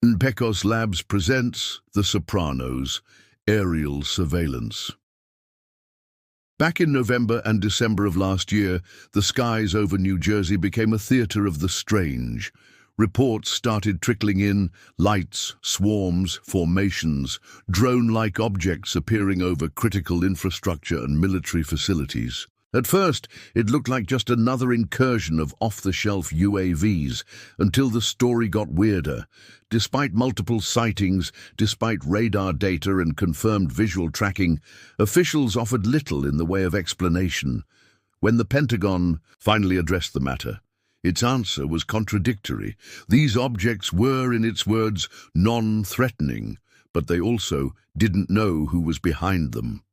Pecos Labs presents The Sopranos, Aerial Surveillance. Back in November and December of last year, the skies over New Jersey became a theater of the strange. Reports started trickling in, lights, swarms, formations, drone-like objects appearing over critical infrastructure and military facilities. At first, it looked like just another incursion of off-the-shelf UAVs, until the story got weirder. Despite multiple sightings, despite radar data and confirmed visual tracking, officials offered little in the way of explanation. When the Pentagon finally addressed the matter, its answer was contradictory. These objects were, in its words, non-threatening, but they also didn't know who was behind them.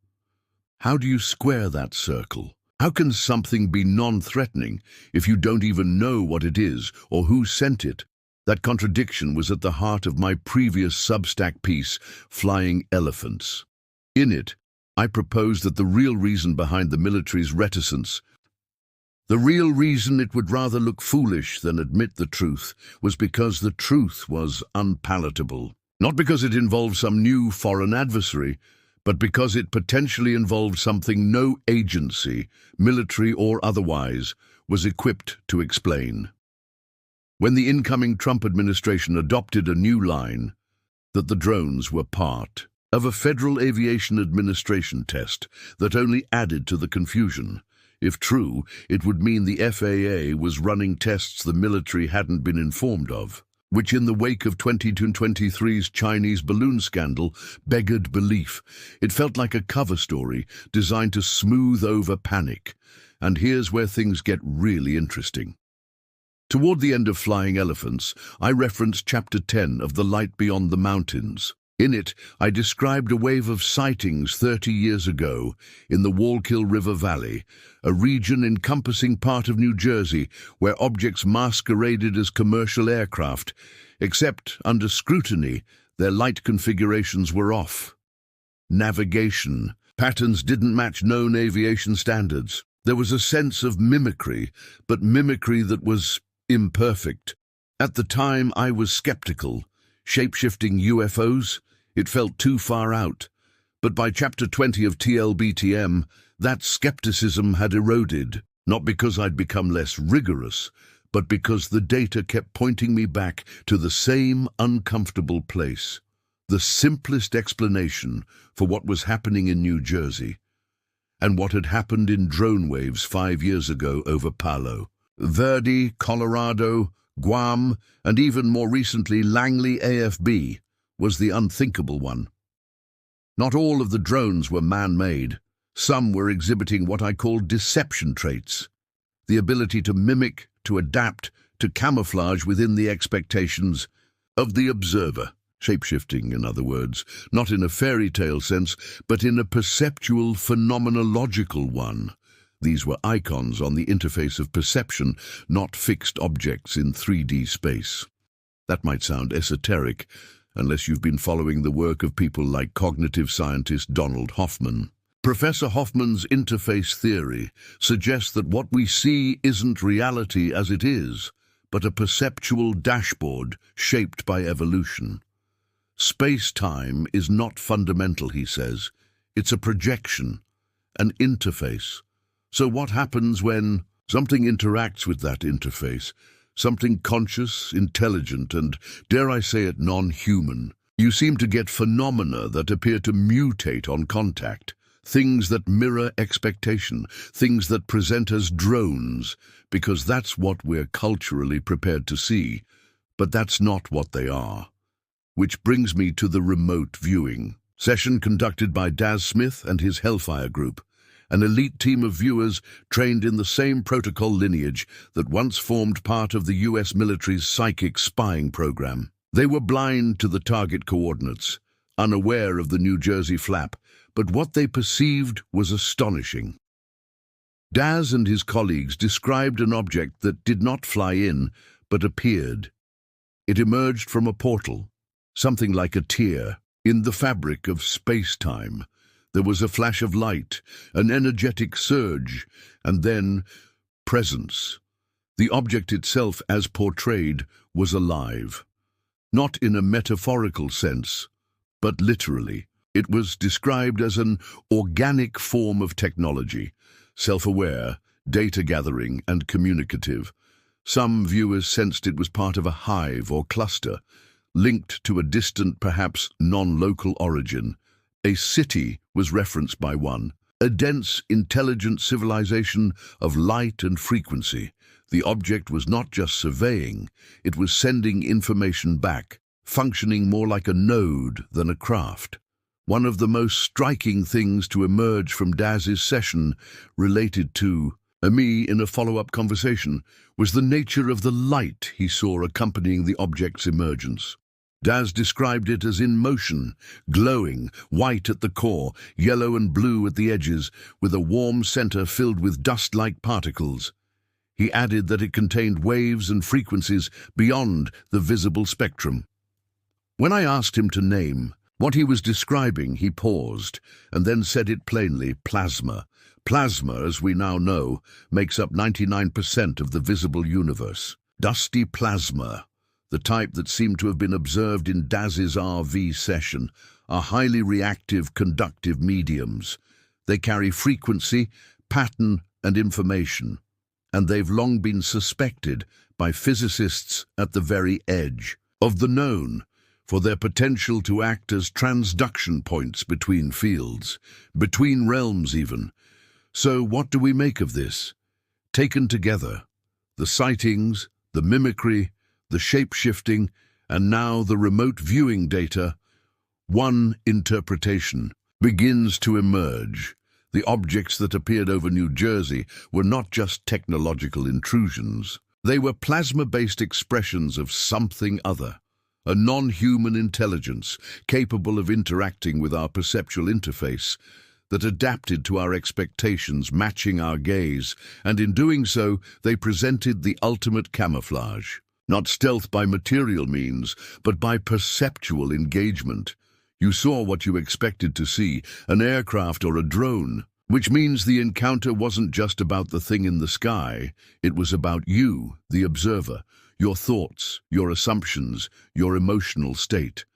How do you square that circle? How can something be non-threatening if you don't even know what it is or who sent it? That contradiction was at the heart of my previous Substack piece, Flying Elephants. In it, I proposed that the real reason behind the military's reticence, the real reason it would rather look foolish than admit the truth, was because the truth was unpalatable. Not because it involved some new foreign adversary, but because it potentially involved something no agency, military or otherwise, was equipped to explain. When the incoming Trump administration adopted a new line, that the drones were part of a Federal Aviation Administration test that only added to the confusion. If true, it would mean the FAA was running tests the military hadn't been informed of, which in the wake of 2023's Chinese balloon scandal beggared belief. It felt like a cover story designed to smooth over panic. And here's where things get really interesting. Toward the end of Flying Elephants, I referenced Chapter 10 of The Light Beyond the Mountains. In it, I described a wave of sightings 30 years ago in the Wallkill River Valley, a region encompassing part of New Jersey where objects masqueraded as commercial aircraft, except under scrutiny, their light configurations were off. Navigation patterns didn't match known aviation standards. There was a sense of mimicry, but mimicry that was imperfect. At the time, I was skeptical. Shape-shifting UFOs? It felt too far out. But by Chapter 20 of TLBTM, that skepticism had eroded, not because I'd become less rigorous, but because the data kept pointing me back to the same uncomfortable place, the simplest explanation for what was happening in New Jersey, and what had happened in drone waves 5 years ago over Palo Verde, Colorado, Guam, and even more recently Langley AFB, was the unthinkable one. Not all of the drones were man-made. Some were exhibiting what I call deception traits, the ability to mimic, to adapt, to camouflage within the expectations of the observer. Shape-shifting, in other words, not in a fairy tale sense, but in a perceptual, phenomenological one. These were icons on the interface of perception, not fixed objects in 3D space. That might sound esoteric, unless you've been following the work of people like cognitive scientist Donald Hoffman. Professor Hoffman's interface theory suggests that what we see isn't reality as it is, but a perceptual dashboard shaped by evolution. Space-time is not fundamental, he says. It's a projection, an interface. So what happens when something interacts with that interface? Something conscious, intelligent, and, dare I say it, non-human. You seem to get phenomena that appear to mutate on contact, things that mirror expectation, things that present as drones, because that's what we're culturally prepared to see. But that's not what they are. Which brings me to the remote viewing session conducted by Daz Smith and his Hellfire group, an elite team of viewers trained in the same protocol lineage that once formed part of the US military's psychic spying program. They were blind to the target coordinates, unaware of the New Jersey flap, but what they perceived was astonishing. Daz and his colleagues described an object that did not fly in, but appeared. It emerged from a portal, something like a tear, in the fabric of space-time. There was a flash of light, an energetic surge, and then presence. The object itself, as portrayed, was alive. not in a metaphorical sense, but literally. It was described as an organic form of technology, self-aware, data-gathering, and communicative. Some viewers sensed it was part of a hive or cluster, linked to a distant, perhaps non-local origin. A city was referenced by one, a dense, intelligent civilization of light and frequency. The object was not just surveying, it was sending information back, functioning more like a node than a craft. One of the most striking things to emerge from Daz's session related to me in a follow-up conversation was the nature of the light he saw accompanying the object's emergence. Daz described it as in motion, glowing, white at the core, yellow and blue at the edges, with a warm center filled with dust-like particles. He added that it contained waves and frequencies beyond the visible spectrum. When I asked him to name what he was describing, he paused and then said it plainly: plasma. Plasma, as we now know, makes up 99% of the visible universe. Dusty plasma, the type that seemed to have been observed in Daz's RV session, are highly reactive, conductive mediums. They carry frequency, pattern, and information, and they've long been suspected by physicists at the very edge of the known for their potential to act as transduction points between fields, between realms even. So what do we make of this? Taken together, the sightings, the mimicry, the shape-shifting, and now the remote viewing data, one interpretation begins to emerge. The objects that appeared over New Jersey were not just technological intrusions. They were plasma-based expressions of something other, a non-human intelligence capable of interacting with our perceptual interface that adapted to our expectations, matching our gaze, and in doing so, they presented the ultimate camouflage. Not stealth by material means, but by perceptual engagement. You saw what you expected to see, an aircraft or a drone, which means the encounter wasn't just about the thing in the sky, it was about you, the observer, your thoughts, your assumptions, your emotional state.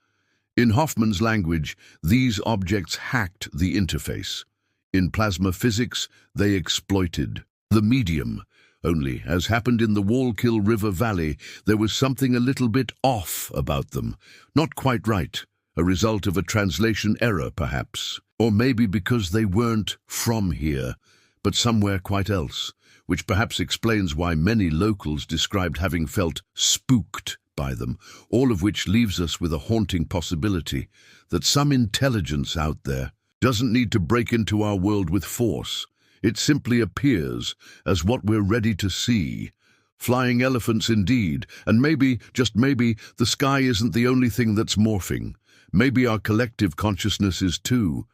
In Hoffman's language, these objects hacked the interface. In plasma physics, they exploited the medium. Only, as happened in the Wallkill River Valley, there was something a little bit off about them. Not quite right. A result of a translation error, perhaps. Or maybe because they weren't from here, but somewhere quite else, which perhaps explains why many locals described having felt spooked by them, all of which leaves us with a haunting possibility that some intelligence out there doesn't need to break into our world with force. It simply appears as what we're ready to see. Flying elephants indeed, and maybe, just maybe, the sky isn't the only thing that's morphing. Maybe our collective consciousness is too.